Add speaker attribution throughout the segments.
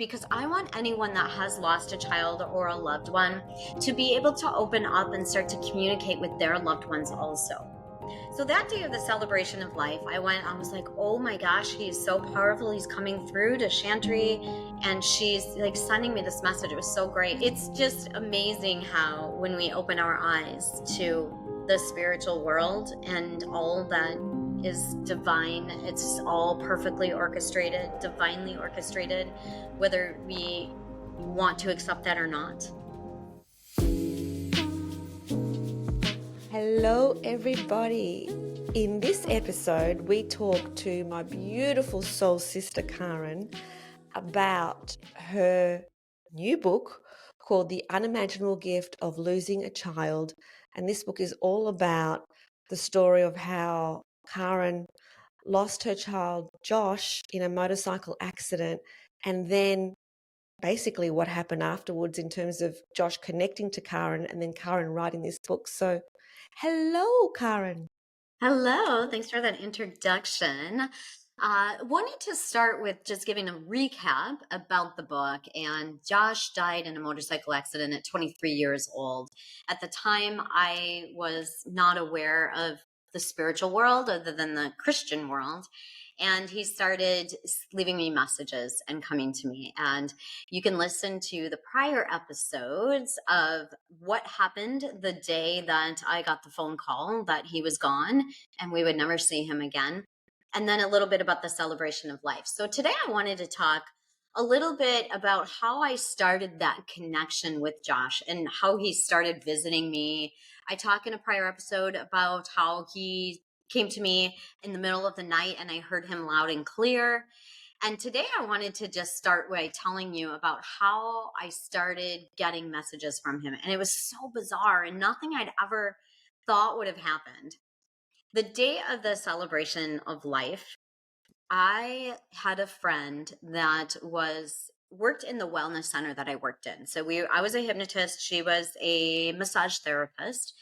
Speaker 1: because I want anyone that has lost a child or a loved one to be able to open up and start to communicate with their loved ones also. So that day of the celebration of life, I was like, oh my gosh, he is so powerful. He's coming through to Chantry and she's like sending me this message. It was so great. It's just amazing how when we open our eyes to the spiritual world and all that is divine, it's all perfectly orchestrated, divinely orchestrated, whether we want to accept that or not.
Speaker 2: Hello, everybody. In this episode, we talk to my beautiful soul sister, Caryn, about her new book called The Unimaginable Gift of Losing a Child. And this book is all about the story of how Caryn lost her child, Josh, in a motorcycle accident, and then basically what happened afterwards in terms of Josh connecting to Caryn and then Caryn writing this book. So, hello, Caryn.
Speaker 1: Hello, thanks for that introduction. Wanted to start with just giving a recap about the book. And Josh died in a motorcycle accident at 23 years old. At the time, I was not aware of the spiritual world other than the Christian world. And he started leaving me messages and coming to me. And you can listen to the prior episodes of what happened the day that I got the phone call that he was gone and we would never see him again. And then a little bit about the celebration of life. So today I wanted to talk a little bit about how I started that connection with Josh and how he started visiting me. I talk in a prior episode about how he came to me in the middle of the night and I heard him loud and clear. And today I wanted to just start by telling you about how I started getting messages from him. And it was so bizarre and nothing I'd ever thought would have happened. The day of the celebration of life, I had a friend that worked in the wellness center that I worked in. So I was a hypnotist, she was a massage therapist.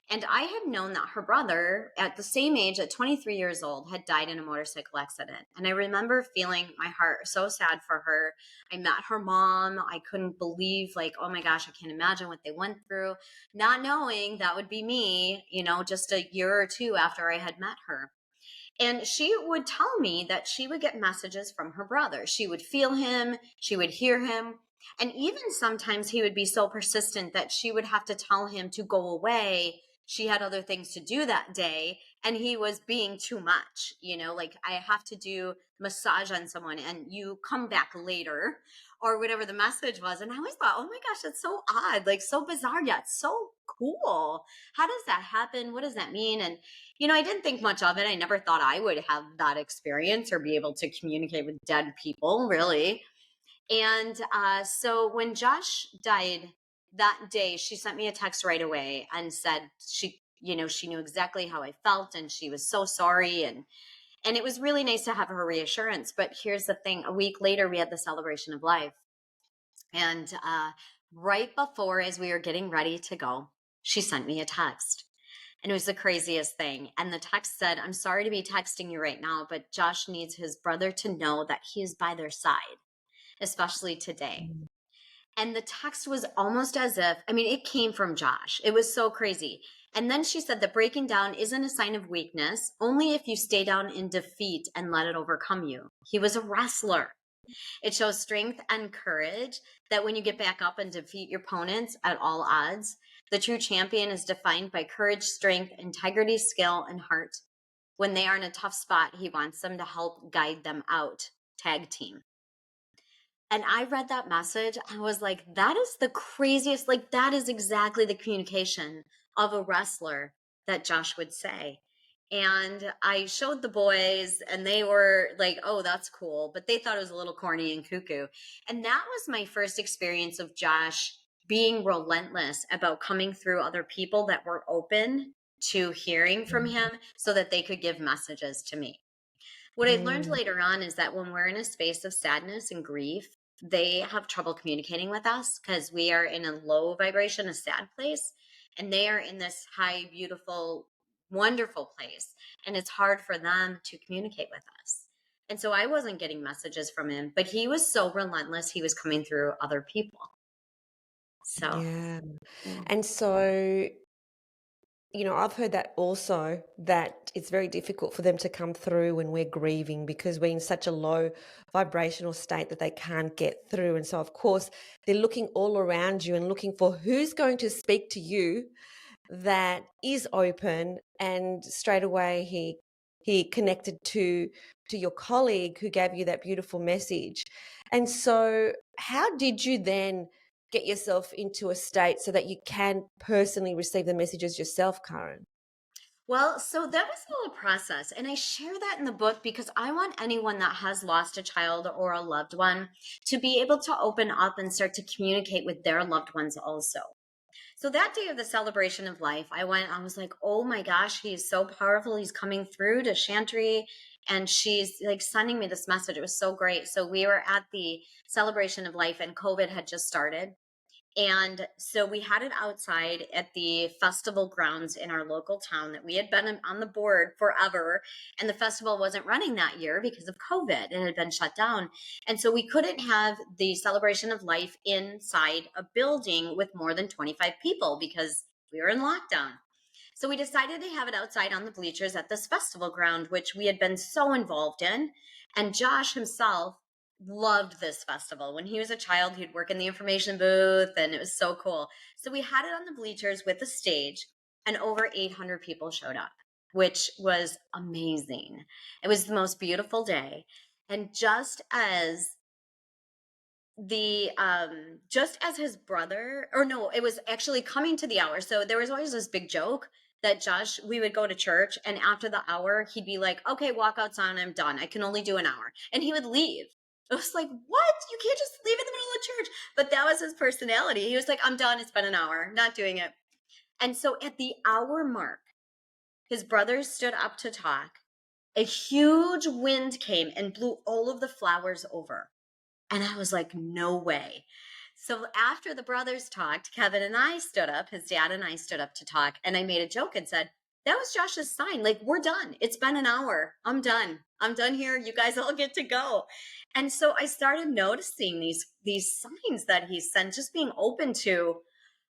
Speaker 1: And I had known that her brother, at the same age, at 23 years old, had died in a motorcycle accident. And I remember feeling my heart so sad for her. I met her mom. I couldn't believe, like, oh my gosh, I can't imagine what they went through, not knowing that would be me, just a year or two after I had met her. And she would tell me that she would get messages from her brother. She would feel him, she would hear him. And even sometimes he would be so persistent that she would have to tell him to go away. She had other things to do that day and he was being too much, like I have to do massage on someone and you come back later or whatever the message was. And I always thought, oh my gosh, that's so odd, like so bizarre yet so cool. How does that happen? What does that mean? And I didn't think much of it. I never thought I would have that experience or be able to communicate with dead people, really. And so when Josh died that day, she sent me a text right away and said she knew exactly how I felt and she was so sorry. And it was really nice to have her reassurance. But here's the thing. A week later, we had the celebration of life. And right before, as we were getting ready to go, she sent me a text. And it was the craziest thing. And the text said, I'm sorry to be texting you right now, but Josh needs his brother to know that he is by their side, especially today. And the text was almost as if, it came from Josh. It was so crazy. And then she said that breaking down isn't a sign of weakness, only if you stay down in defeat and let it overcome you. He was a wrestler. It shows strength and courage that when you get back up and defeat your opponents at all odds, the true champion is defined by courage, strength, integrity, skill, and heart. When they are in a tough spot, he wants them to help guide them out. Tag team. And I read that message. I was like, that is the craziest. Like, that is exactly the communication of a wrestler that Josh would say. And I showed the boys and they were like, oh, that's cool. But they thought it was a little corny and cuckoo. And that was my first experience of Josh being relentless about coming through other people that were open to hearing from him so that they could give messages to me. What I learned later on is that when we're in a space of sadness and grief, they have trouble communicating with us because we are in a low vibration, a sad place, and they are in this high, beautiful, wonderful place. And it's hard for them to communicate with us. And so I wasn't getting messages from him, but he was so relentless. He was coming through other people. So,
Speaker 2: Yeah.
Speaker 1: yeah.
Speaker 2: And so, I've heard that also, that it's very difficult for them to come through when we're grieving because we're in such a low vibrational state that they can't get through. And so, of course, they're looking all around you and looking for who's going to speak to you that is open. And straight away he connected to your colleague who gave you that beautiful message. And so how did you then get yourself into a state so that you can personally receive the messages yourself, Karen?
Speaker 1: Well, so that was a little process. And I share that in the book because I want anyone that has lost a child or a loved one to be able to open up and start to communicate with their loved ones also. So that day of the celebration of life, I was like, oh my gosh, he's so powerful. He's coming through to Chantry and she's like sending me this message. It was so great. So we were at the celebration of life and COVID had just started. And so we had it outside at the festival grounds in our local town that we had been on the board forever. And the festival wasn't running that year because of COVID. It had been shut down. And so we couldn't have the celebration of life inside a building with more than 25 people because we were in lockdown. So we decided to have it outside on the bleachers at this festival ground, which we had been so involved in. And Josh himself loved this festival. When he was a child, he'd work in the information booth and it was so cool. So we had it on the bleachers with a stage and over 800 people showed up, which was amazing. It was the most beautiful day. And just as his brother, or no, it was actually coming to the hour. So there was always this big joke that Josh, we would go to church and after the hour he'd be like, okay, walk outside, I'm done, I can only do an hour, and he would leave. It was like, what, you can't just leave in the middle of church. But that was his personality. He was like, I'm done, it's been an hour, not doing it. And so at the hour mark, his brothers stood up to talk. A huge wind came and blew all of the flowers over. And I was like, no way. So after the brothers talked, Kevin and I stood up, his dad and I stood up to talk. And I made a joke and said, that was Josh's sign. Like, we're done. It's been an hour. I'm done. I'm done here. You guys all get to go. And so I started noticing these signs that he sent, just being open to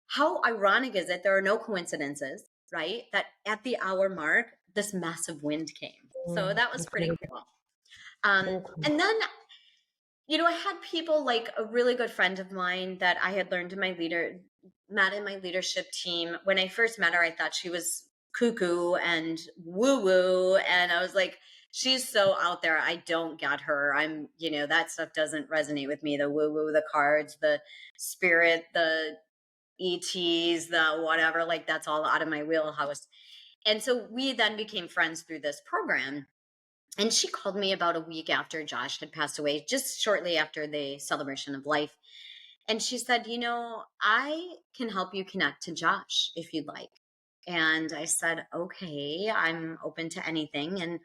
Speaker 1: how ironic is it? There are no coincidences, right? That at the hour mark, this massive wind came. So that was pretty
Speaker 2: Incredible.
Speaker 1: cool.
Speaker 2: Awesome.
Speaker 1: And then I had people like a really good friend of mine that I had met in my leadership team. When I first met her, I thought she was cuckoo and woo woo. And I was like, she's so out there. I don't get her. That stuff doesn't resonate with me. The woo woo, the cards, the spirit, the ETs, the whatever, like that's all out of my wheelhouse. And so we then became friends through this program. And she called me about a week after Josh had passed away, just shortly after the celebration of life. And she said, I can help you connect to Josh if you'd like. And I said, okay, I'm open to anything. And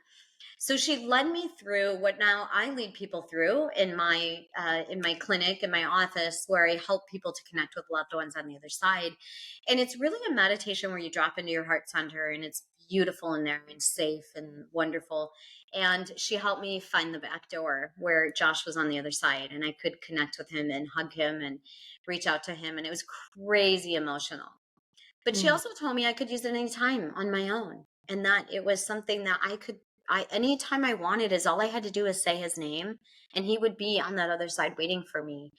Speaker 1: so she led me through what now I lead people through in my clinic, in my office, where I help people to connect with loved ones on the other side. And it's really a meditation where you drop into your heart center, and it's beautiful in there and safe and wonderful. And she helped me find the back door where Josh was on the other side, and I could connect with him and hug him and reach out to him. And it was crazy emotional. But she
Speaker 2: Mm.
Speaker 1: also told me I could use it anytime on my own, and that it was something that anytime I wanted, is all I had to do is say his name and he would be on that other side waiting for me.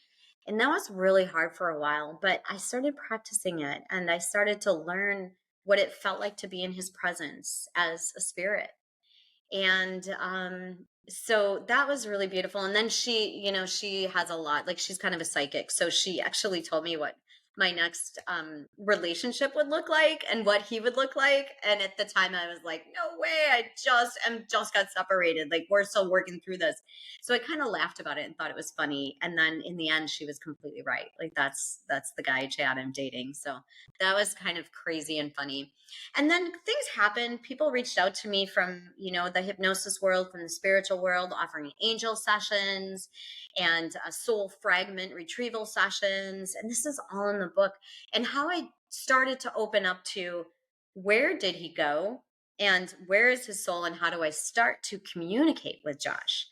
Speaker 1: And that was really hard for a while, but I started practicing it and I started to learn what it felt like to be in his presence as a spirit. And so that was really beautiful. And then she has a lot, like she's kind of a psychic, so she actually told me what my next relationship would look like and what he would look like. And at the time I was like, no way, I just got separated, like we're still working through this. So I kind of laughed about it and thought it was funny, and then in the end she was completely right. Like that's the guy, Chad, I'm dating. So that was kind of crazy and funny. And then things happened. People reached out to me from, the hypnosis world, from the spiritual world, offering angel sessions and soul fragment retrieval sessions. And this is all in the book. And how I started to open up to, where did he go? And where is his soul? And how do I start to communicate with Josh?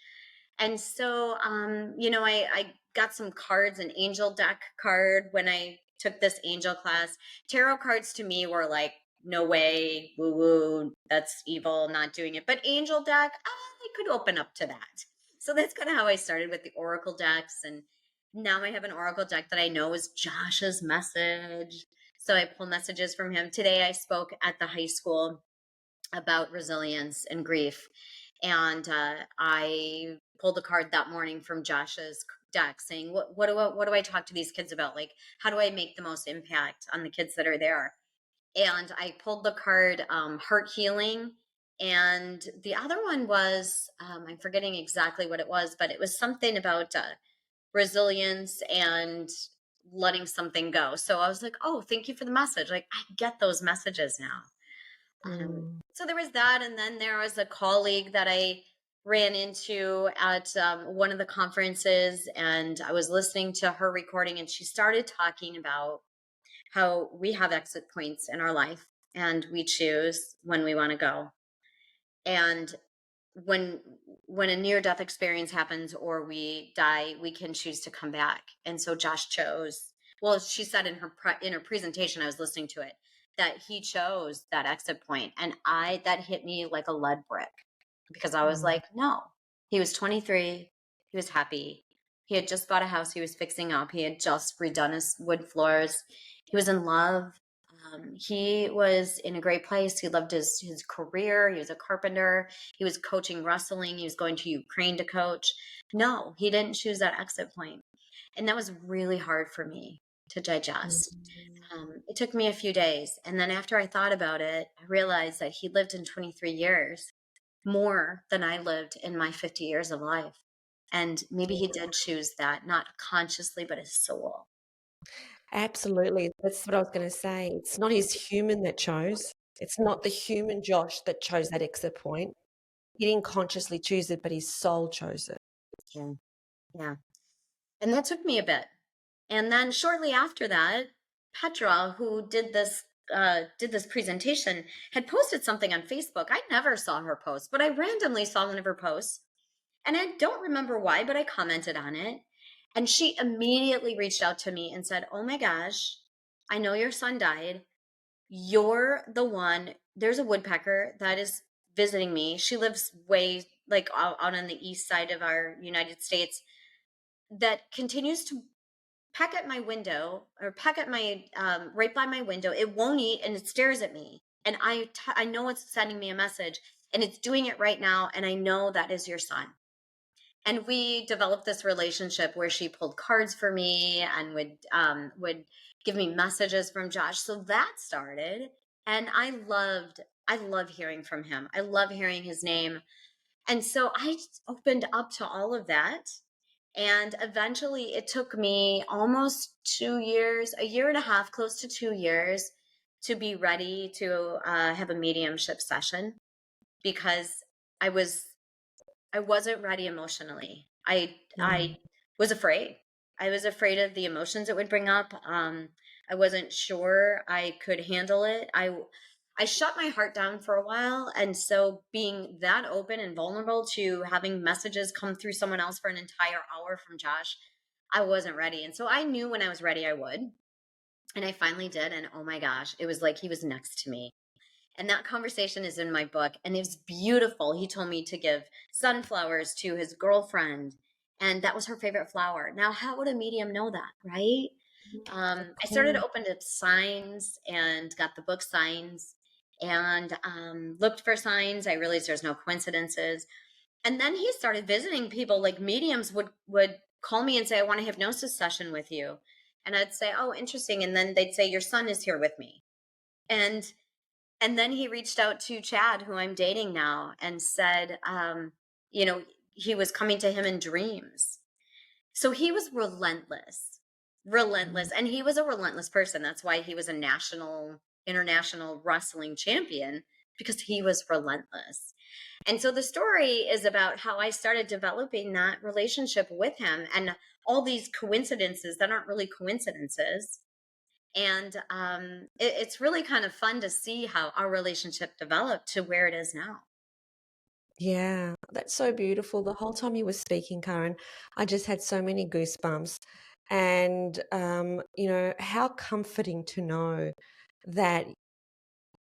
Speaker 1: And so, I got some cards, an angel deck card when I took this angel class. Tarot cards to me were like, no way, woo woo, that's evil, not doing it. But angel deck, I could open up to that. So that's kind of how I started with the oracle decks. And now I have an oracle deck that I know is Josh's message. So I pull messages from him. Today I spoke at the high school about resilience and grief. And I pulled a card that morning from Josh's deck saying, what do I talk to these kids about? Like, how do I make the most impact on the kids that are there? And I pulled the card, heart healing. And the other one was, I'm forgetting exactly what it was, but it was something about resilience and letting something go. So I was like, oh, thank you for the message. Like, I get those messages now.
Speaker 2: Mm.
Speaker 1: So there was that, and then there was a colleague that I ran into at one of the conferences, and I was listening to her recording, and she started talking about how we have exit points in our life, and we choose when we want to go. And when a near death experience happens or we die, we can choose to come back. And so Josh chose, well, she said in her presentation, I was listening to it, that he chose that exit point, and I that hit me like a lead brick, because I was
Speaker 2: Mm.
Speaker 1: like, no. He was 23, he was happy, he had just bought a house he was fixing up, he had just redone his wood floors, he was in love. He was in a great place. He loved his career. He was a carpenter. He was coaching wrestling. He was going to Ukraine to coach. No, he didn't choose that exit point. And that was really hard for me to digest.
Speaker 2: Mm.
Speaker 1: It took me a few days. And then after I thought about it, I realized that he lived in 23 years more than I lived in my 50 years of life. And maybe he did choose that, not consciously, but his soul.
Speaker 2: Absolutely. That's what I was going to say. It's not his human that chose. It's not the human Josh that chose that exit point. He didn't consciously choose it, but his soul chose it.
Speaker 1: Yeah. Yeah. And that took me a bit. And then shortly after that, Petra, who did this presentation, had posted something on Facebook. I never saw her post, but I randomly saw one of her posts. And I don't remember why, but I commented on it. And she immediately reached out to me and said, oh my gosh, I know your son died. You're the one. There's a woodpecker that is visiting me. She lives way like out on the east side of our United States, that continues to peck at my window, or peck at my right by my window. It won't eat and it stares at me. And I know it's sending me a message, and it's doing it right now. And I know that is your son. And we developed this relationship where she pulled cards for me and would give me messages from Josh. So that started, and I love hearing from him. I love hearing his name. And so I just opened up to all of that. And eventually it took me almost 2 years, a year and a half, close to 2 years, to be ready to have a mediumship session, because I was I wasn't ready emotionally. I
Speaker 2: Mm.
Speaker 1: was afraid. I was afraid of the emotions it would bring up. I wasn't sure I could handle it. I shut my heart down for a while, and so being that open and vulnerable to having messages come through someone else for an entire hour from Josh, I wasn't ready. And so I knew when I was ready I would. And I finally did, and oh my gosh, it was like he was next to me. And that conversation is in my book, and it was beautiful. He told me to give sunflowers to his girlfriend, and that was her favorite flower. Now, how would a medium know that, right?
Speaker 2: Of
Speaker 1: I started
Speaker 2: course.
Speaker 1: to open up signs and got the book Signs, and looked for signs. I realized there's no coincidences. And then he started visiting people. Like, mediums would call me and say, I want a hypnosis session with you. And I'd say, oh, interesting. And then they'd say, your son is here with me. And then he reached out to Chad, who I'm dating now, and said, he was coming to him in dreams. So he was relentless,
Speaker 2: Mm.
Speaker 1: relentless. And he was a relentless person. That's why he was a international wrestling champion, because he was relentless. And so the story is about how I started developing that relationship with him, and all these coincidences that aren't really coincidences. And it's really kind of fun to see how our relationship developed to where it is now.
Speaker 2: Yeah, that's so beautiful. The whole time you were speaking, Karen, I just had so many goosebumps. And, how comforting to know that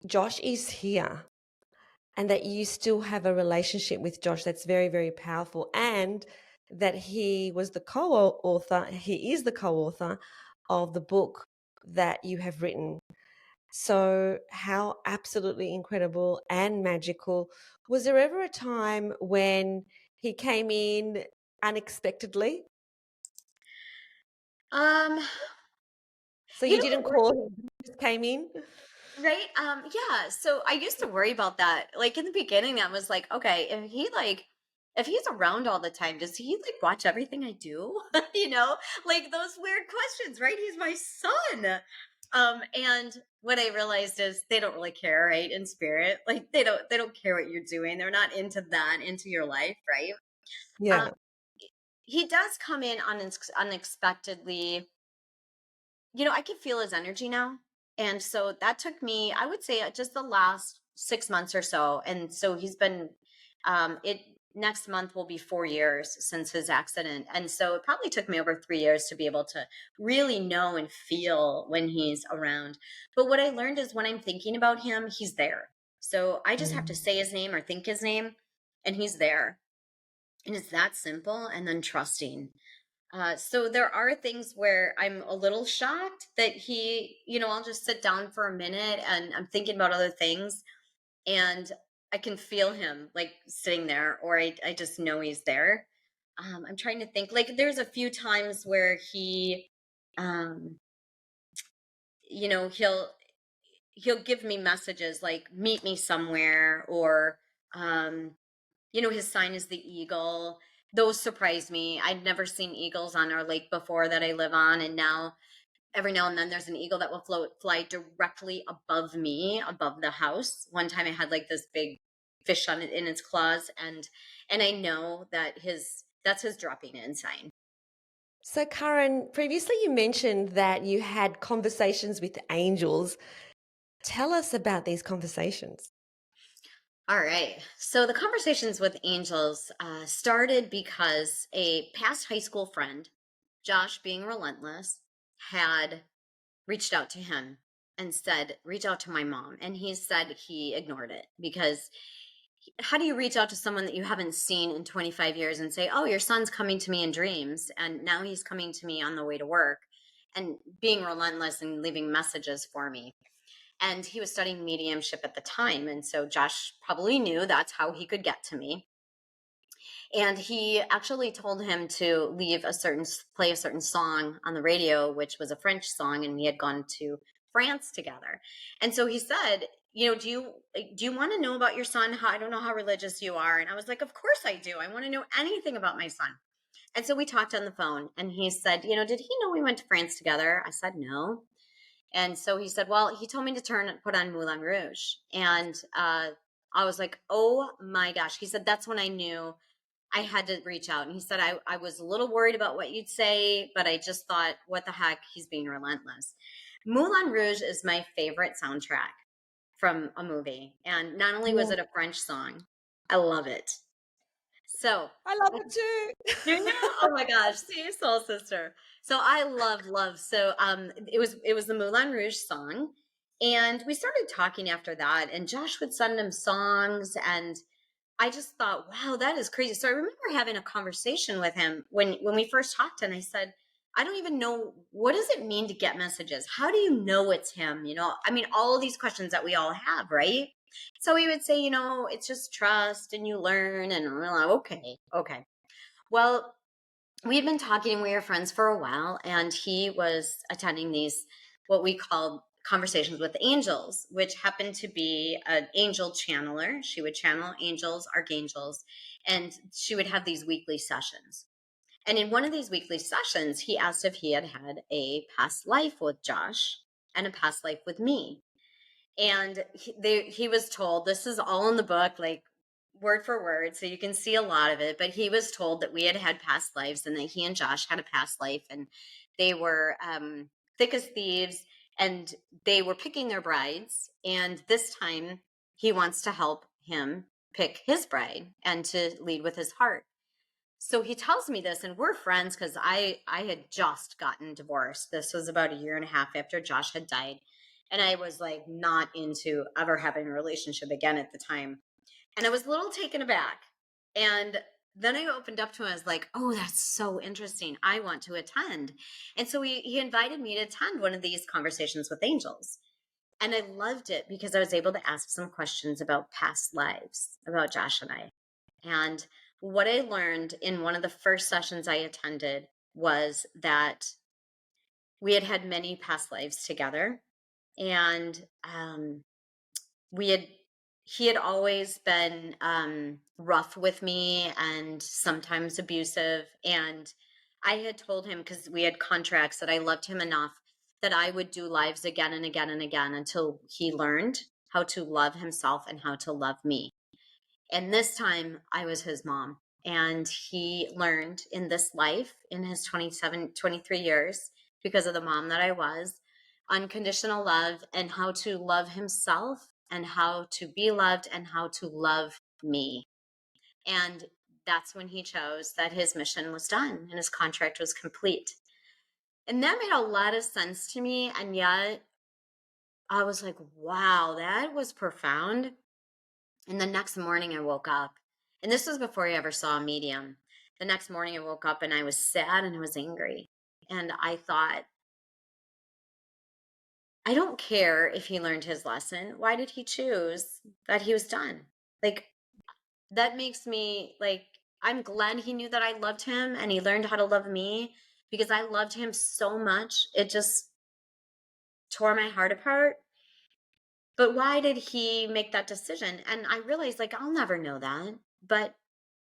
Speaker 2: Josh is here and that you still have a relationship with Josh that's very, very powerful. And that he was the co-author, he is the co-author of the book that you have written. So, how absolutely incredible and magical. Was there ever a time when he came in unexpectedly?
Speaker 1: Um,
Speaker 2: So
Speaker 1: you
Speaker 2: you
Speaker 1: know
Speaker 2: didn't
Speaker 1: what?
Speaker 2: call him, he just came in?
Speaker 1: Right? Yeah. So I used to worry about that. Like in the beginning, I was like, okay, if he's around all the time, does he like watch everything I do? You know, like those weird questions, right? He's my son. And what I realized is they don't really care, right? In spirit, like they don't care what you're doing. They're not into that, into your life, right? Um,
Speaker 2: Yeah.
Speaker 1: he does come in unexpectedly. I can feel his energy now. And so that took me, I would say, just the last 6 months or so. And so he's been, it next month will be 4 years since his accident. And so it probably took me over 3 years to be able to really know and feel when he's around. But what I learned is when I'm thinking about him, he's there. So I just have to
Speaker 2: Mm.
Speaker 1: say his name or think his name, and he's there. And it's that simple. And then trusting. So there are things where I'm a little shocked that I'll just sit down for a minute and I'm thinking about other things and I can feel him like sitting there, or I just know he's there. I'm trying to think, like, there's a few times where um, you know, he'll, he'll give me messages like meet me somewhere, or, um, his sign is the eagle. Those surprise me. I'd never seen eagles on our lake before that I live on. And now, every now and then, there's an eagle that will fly directly above me, above the house. One time I had like this big fish on it in its claws. And I know that that's his dropping in sign.
Speaker 2: So, Karen, previously you mentioned that you had conversations with angels. Tell us about these conversations.
Speaker 1: All right. So the conversations with angels started because a past high school friend, Josh, being relentless, had reached out to him and said, reach out to my mom. And he said he ignored it because how do you reach out to someone that you haven't seen in 25 years and say, oh, your son's coming to me in dreams. And now he's coming to me on the way to work and being relentless and leaving messages for me. And he was studying mediumship at the time. And so Josh probably knew that's how he could get to me. And he actually told him to play a certain song on the radio, which was a French song, and we had gone to France together. And so he said, do you want to know about your son? I don't know how religious you are. And I was like, of course I do. I want to know anything about my son. And so we talked on the phone, and he said, did he know we went to France together? I said, no. And so he said, well, he told me to put on Moulin Rouge. And I was like, oh my gosh. He said, that's when I knew I had to reach out. And he said, I was a little worried about what you'd say, but I just thought, what the heck? He's being relentless. Moulin Rouge is my favorite soundtrack from a movie. And not only was
Speaker 2: Yeah.
Speaker 1: it a French song, I love it. So,
Speaker 2: I love it
Speaker 1: do you?
Speaker 2: too.
Speaker 1: Oh my gosh, see, soul sister. So I love. So it was the Moulin Rouge song. And we started talking after that. And Josh would send him songs, and I just thought, wow, that is crazy. So I remember having a conversation with him when we first talked, and I said, I don't even know, what does it mean to get messages? How do you know it's him? I mean, all of these questions that we all have, right? So he would say, it's just trust and you learn, and I'm like, okay. Well, we had been talking and we were friends for a while, and he was attending these what we called conversations with angels, which happened to be an angel channeler. She would channel angels, archangels, and she would have these weekly sessions. And in one of these weekly sessions, he asked if he had had a past life with Josh and a past life with me. And he was told, this is all in the book, like word for word, so you can see a lot of it, but he was told that we had had past lives and that he and Josh had a past life, and they were thick as thieves, and they were picking their brides, and this time he wants to help him pick his bride and to lead with his heart. So he tells me this, and we're friends because I had just gotten divorced. This was about a year and a half after Josh had died. And I was like not into ever having a relationship again at the time. And I was a little taken aback. And then I opened up to him. I was like, oh, that's so interesting. I want to attend. And so he invited me to attend one of these conversations with angels. And I loved it because I was able to ask some questions about past lives, about Josh and I. And what I learned in one of the first sessions I attended was that we had had many past lives together. And we had he had always been rough with me and sometimes abusive, and I had told him, because we had contracts, that I loved him enough that I would do lives again and again and again until he learned how to love himself and how to love me. And this time I was his mom. And he learned in this life, in his 23 years, because of the mom that I was, unconditional love and how to love himself and how to be loved and how to love me. And that's when he chose that his mission was done and his contract was complete. And that made a lot of sense to me. And yet I was like, wow, that was profound. And the next morning I woke up, and this was before I ever saw a medium. The next morning I woke up and I was sad and I was angry. And I thought, I don't care if he learned his lesson. Why did he choose that he was done? Like, that makes me like, I'm glad he knew that I loved him and he learned how to love me, because I loved him so much. It just tore my heart apart. But why did he make that decision? And I realized, like, I'll never know that. But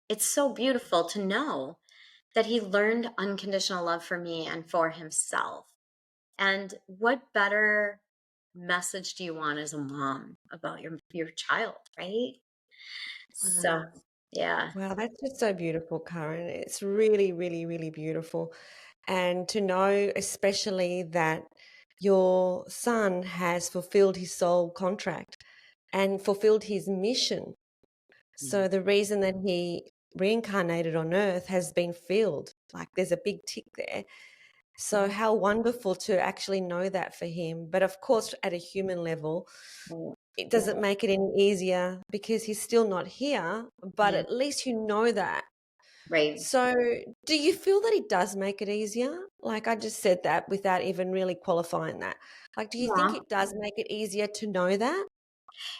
Speaker 1: it's so beautiful to know that he learned unconditional love for me and for himself. And what better message do you want as a mom about your child, right? So,
Speaker 2: Wow.
Speaker 1: yeah.
Speaker 2: Wow, that's just so beautiful, Karen. It's really, really, really beautiful. And to know, especially, that your son has fulfilled his soul contract and fulfilled his mission. So the reason that he reincarnated on earth has been filled. Like, there's a big tick there. So
Speaker 1: Mhm.
Speaker 2: how wonderful to actually know that for him. But of course, at a human level, it doesn't make it any easier because he's still not here, but
Speaker 1: Yeah,
Speaker 2: at least you know that.
Speaker 1: right.
Speaker 2: So, do you feel that it does make it easier? Like, I just said that without even really qualifying that. Like, do you think
Speaker 1: Yeah.
Speaker 2: it does make it easier to know that?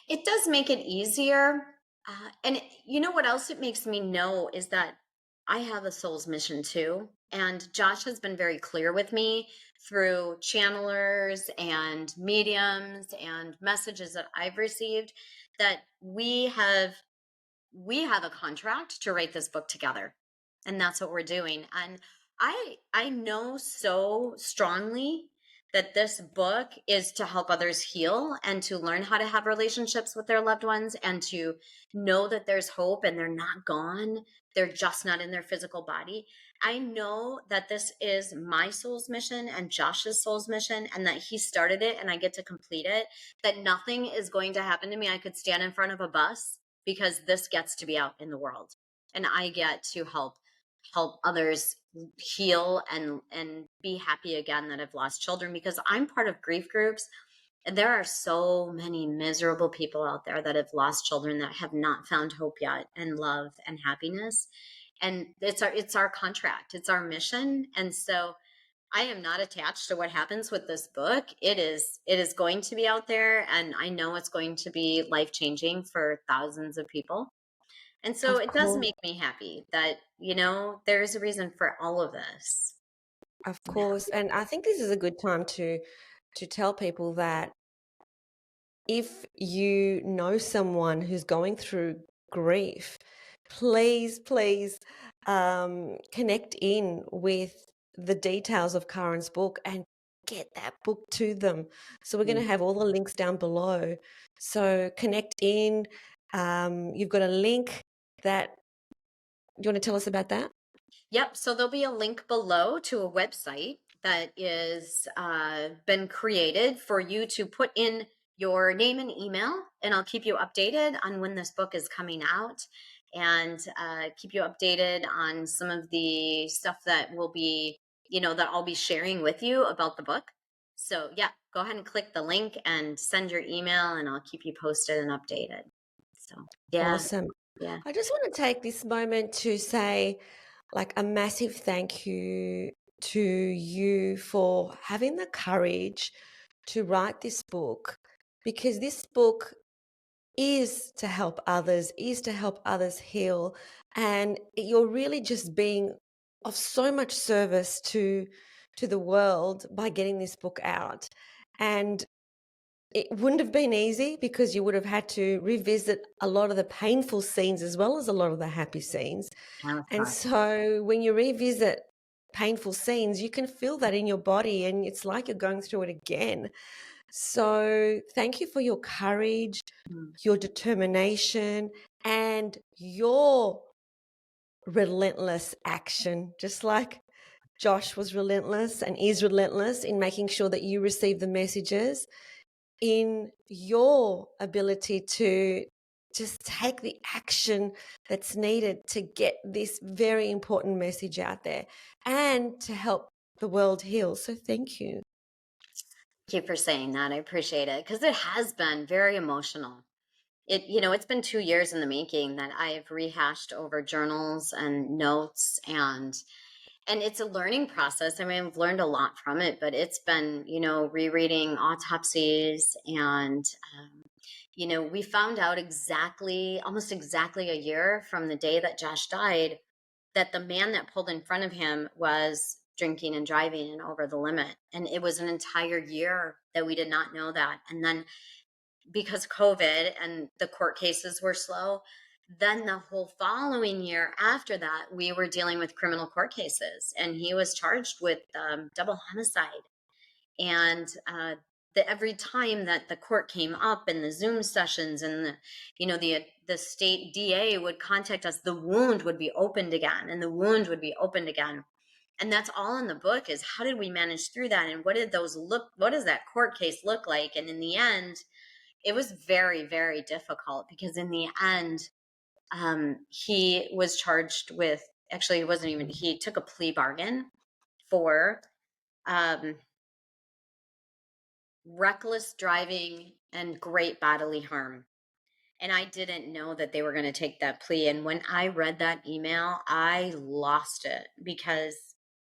Speaker 1: It does make it easier. You know what else it makes me know is that I have a soul's mission too. And Josh has been very clear with me through channelers and mediums and messages that I've received that we have a contract to write this book together, and that's what we're doing. And I know so strongly that this book is to help others heal and to learn how to have relationships with their loved ones and to know that there's hope and they're not gone. They're just not in their physical body. I know that this is my soul's mission and Josh's soul's mission, and that he started it and I get to complete it. That nothing is going to happen to me. I could stand in front of a bus, because this gets to be out in the world and I get to help others heal and be happy again that have lost children, because I'm part of grief groups. And there are so many miserable people out there that have lost children that have not found hope yet and love and happiness. And it's our contract, it's our mission. And so I am not attached to what happens with this book. It is going to be out there, and I know it's going to be life-changing for thousands of people. And so
Speaker 2: Of
Speaker 1: it does
Speaker 2: course,
Speaker 1: make me happy that, there is a reason for all of this.
Speaker 2: of
Speaker 1: Yeah.
Speaker 2: course. And I think this is a good time to tell people that if you know someone who's going through grief, please, please connect in with the details of Karen's book and get that book to them. So we're going to have all the links down below. So connect in. You've got a link that you want to tell us about that?
Speaker 1: Yep. So there'll be a link below to a website that is been created for you to put in your name and email, and I'll keep you updated on when this book is coming out, and keep you updated on some of the stuff that will be, that I'll be sharing with you about the book. So, yeah, go ahead and click the link and send your email, and I'll keep you posted and updated. So, yeah,
Speaker 2: Awesome.
Speaker 1: yeah.
Speaker 2: I just want to take this moment to say, like, a massive thank you to you for having the courage to write this book, because this book is to help others heal. And you're really just being of so much service to the world by getting this book out. And it wouldn't have been easy, because you would have had to revisit a lot of the painful scenes as well as a lot of the happy scenes.
Speaker 1: That was
Speaker 2: And
Speaker 1: hard.
Speaker 2: so when you revisit painful scenes, you can feel that in your body, and it's like you're going through it again. So thank you for your courage,
Speaker 1: Mm.
Speaker 2: your determination, and your relentless action, just like Josh was relentless and is relentless in making sure that you receive the messages, in your ability to just take the action that's needed to get this very important message out there and to help the world heal. So thank you.
Speaker 1: Thank you for saying that. I appreciate it, because it has been very emotional. It's been 2 years in the making that I've rehashed over journals and notes, and it's a learning process. I mean, I've learned a lot from it, but it's been, rereading autopsies, and we found out almost exactly a year from the day that Josh died, that the man that pulled in front of him was drinking and driving and over the limit. And it was an entire year that we did not know that. And then, because COVID and the court cases were slow, then the whole following year after that, we were dealing with criminal court cases, and he was charged with double homicide. And every time that the court came up in the Zoom sessions, and the state DA would contact us, the wound would be opened again, and the wound would be opened again. And that's all in the book, is how did we manage through that, and what does that court case look like? And in the end, it was very, very difficult, because in the end, he was charged with, actually, it wasn't even, he took a plea bargain for um, reckless driving and great bodily harm. And I didn't know that they were going to take that plea. And when I read that email, I lost it, because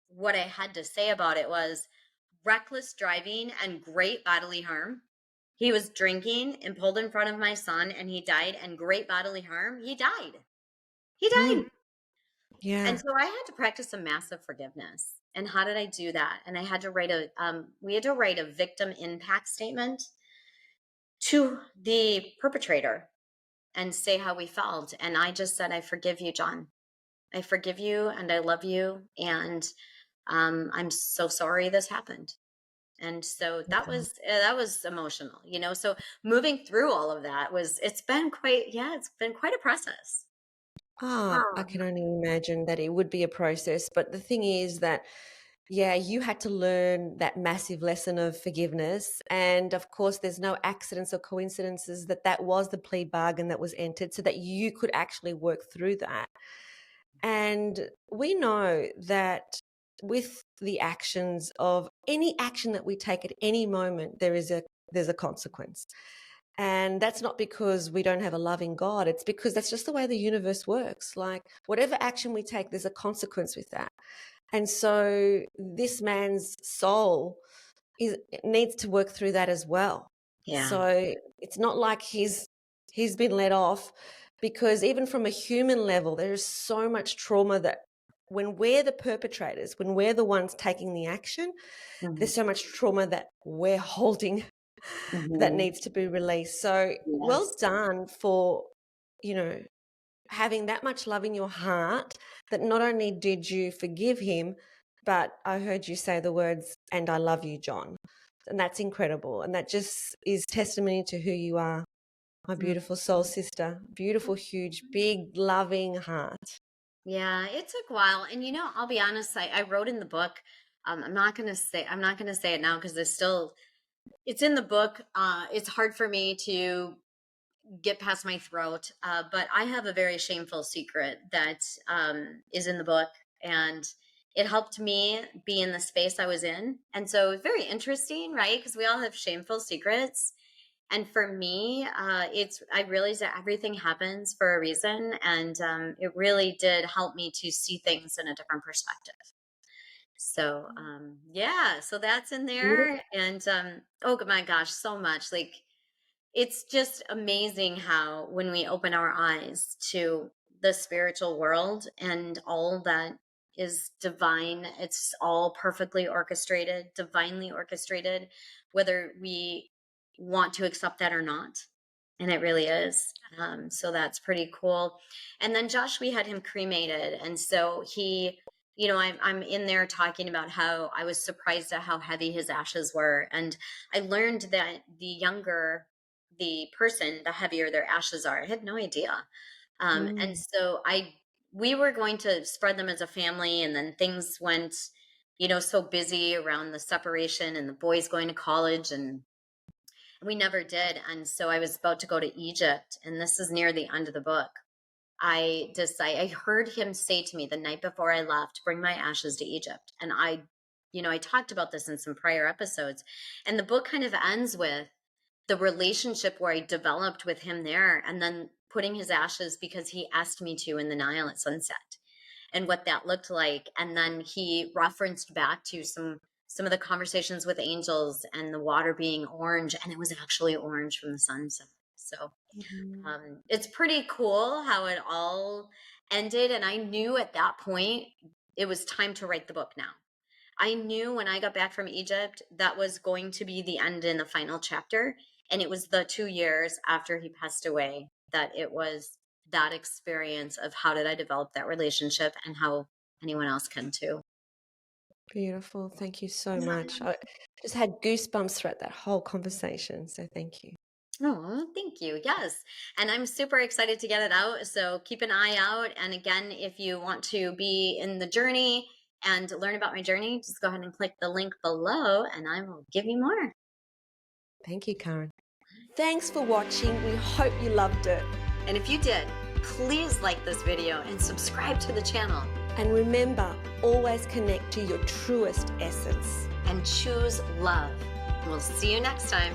Speaker 1: what I had to say about it was reckless driving and great bodily harm. He was drinking and pulled in front of my son, and he died, and great bodily harm. He died. He
Speaker 2: Mm,
Speaker 1: died. And
Speaker 2: yeah.
Speaker 1: so I had to practice a massive forgiveness. And how did I do that? And I had to we had to write a victim impact statement to the perpetrator and say how we felt. And I just said, I forgive you, John. I forgive you, and I love you. And I'm so sorry this happened. And so that was emotional, so moving through all of that it's been quite a process.
Speaker 2: I can only imagine that it would be a process. But the thing is that, yeah, you had to learn that massive lesson of forgiveness. And of course, there's no accidents or coincidences that was the plea bargain that was entered so that you could actually work through that. And we know that with the actions of any action that we take at any moment, there's a consequence. And that's not because we don't have a loving God. It's because that's just the way the universe works. Like, whatever action we take, there's a consequence with that. And so this man's soul needs to work through that as well.
Speaker 1: Yeah.
Speaker 2: So it's not like he's been let off, because even from a human level, there is so much trauma that when we're the perpetrators, when we're the ones taking the action,
Speaker 1: Hmm.
Speaker 2: there's so much trauma that we're holding that
Speaker 1: Hmm.
Speaker 2: needs to be released. So well
Speaker 1: Yes.
Speaker 2: done for, having that much love in your heart, that not only did you forgive him, but I heard you say the words, "And I love you, John." And that's incredible. And that just is testimony to who you are, my
Speaker 1: Mm.
Speaker 2: beautiful soul sister. Beautiful, huge, big, loving heart.
Speaker 1: Yeah, it took a while. And I'll be honest, I wrote in the book, I'm not gonna say it now, because there's still It's in the book. It's hard for me to get past my throat, but I have a very shameful secret that is in the book, and it helped me be in the space I was in. And so it's very interesting, right? Because we all have shameful secrets. And for me, I realized that everything happens for a reason, and it really did help me to see things in a different perspective. So, yeah, so that's in
Speaker 2: Beautiful.
Speaker 1: there. And oh my gosh, so much. Like, it's just amazing how when we open our eyes to the spiritual world and all that is divine, it's all perfectly orchestrated, divinely orchestrated, whether we want to accept that or not. And it really is. So that's pretty cool. And then Josh, we had him cremated. And so I'm in there talking about how I was surprised at how heavy his ashes were. And I learned that the younger the person, the heavier their ashes are. I had no idea. And
Speaker 2: Mm.
Speaker 1: so we were going to spread them as a family, and then things went, so busy around the separation and the boys going to college, and we never did. And so I was about to go to Egypt, and this is near the end of the book. I heard him say to me the night before I left, bring my ashes to Egypt. And I talked about this in some prior episodes, and the book kind of ends with the relationship where I developed with him there, and then putting his ashes because he asked me to in the Nile at sunset, and what that looked like. And then he referenced back to some of the conversations with angels and the water being orange, and it was actually orange from the sunset. So
Speaker 2: Mhm.
Speaker 1: it's pretty cool how it all ended. And I knew at that point it was time to write the book now. I knew when I got back from Egypt that was going to be the end in the final chapter. And it was the 2 years after he passed away that it was that experience of how did I develop that relationship and how anyone else can too.
Speaker 2: Beautiful. Thank you so
Speaker 1: Yeah.
Speaker 2: much. I just had goosebumps throughout that whole conversation. So thank you.
Speaker 1: Oh, thank you. Yes. And I'm super excited to get it out. So keep an eye out. And again, if you want to be in the journey and learn about my journey, just go ahead and click the link below and I will give you more.
Speaker 2: Thank you, Caryn. Thanks for watching. We hope you loved it.
Speaker 1: And if you did, please like this video and subscribe to the channel
Speaker 2: And remember, always connect to your truest essence.
Speaker 1: and choose love. We'll see you next time.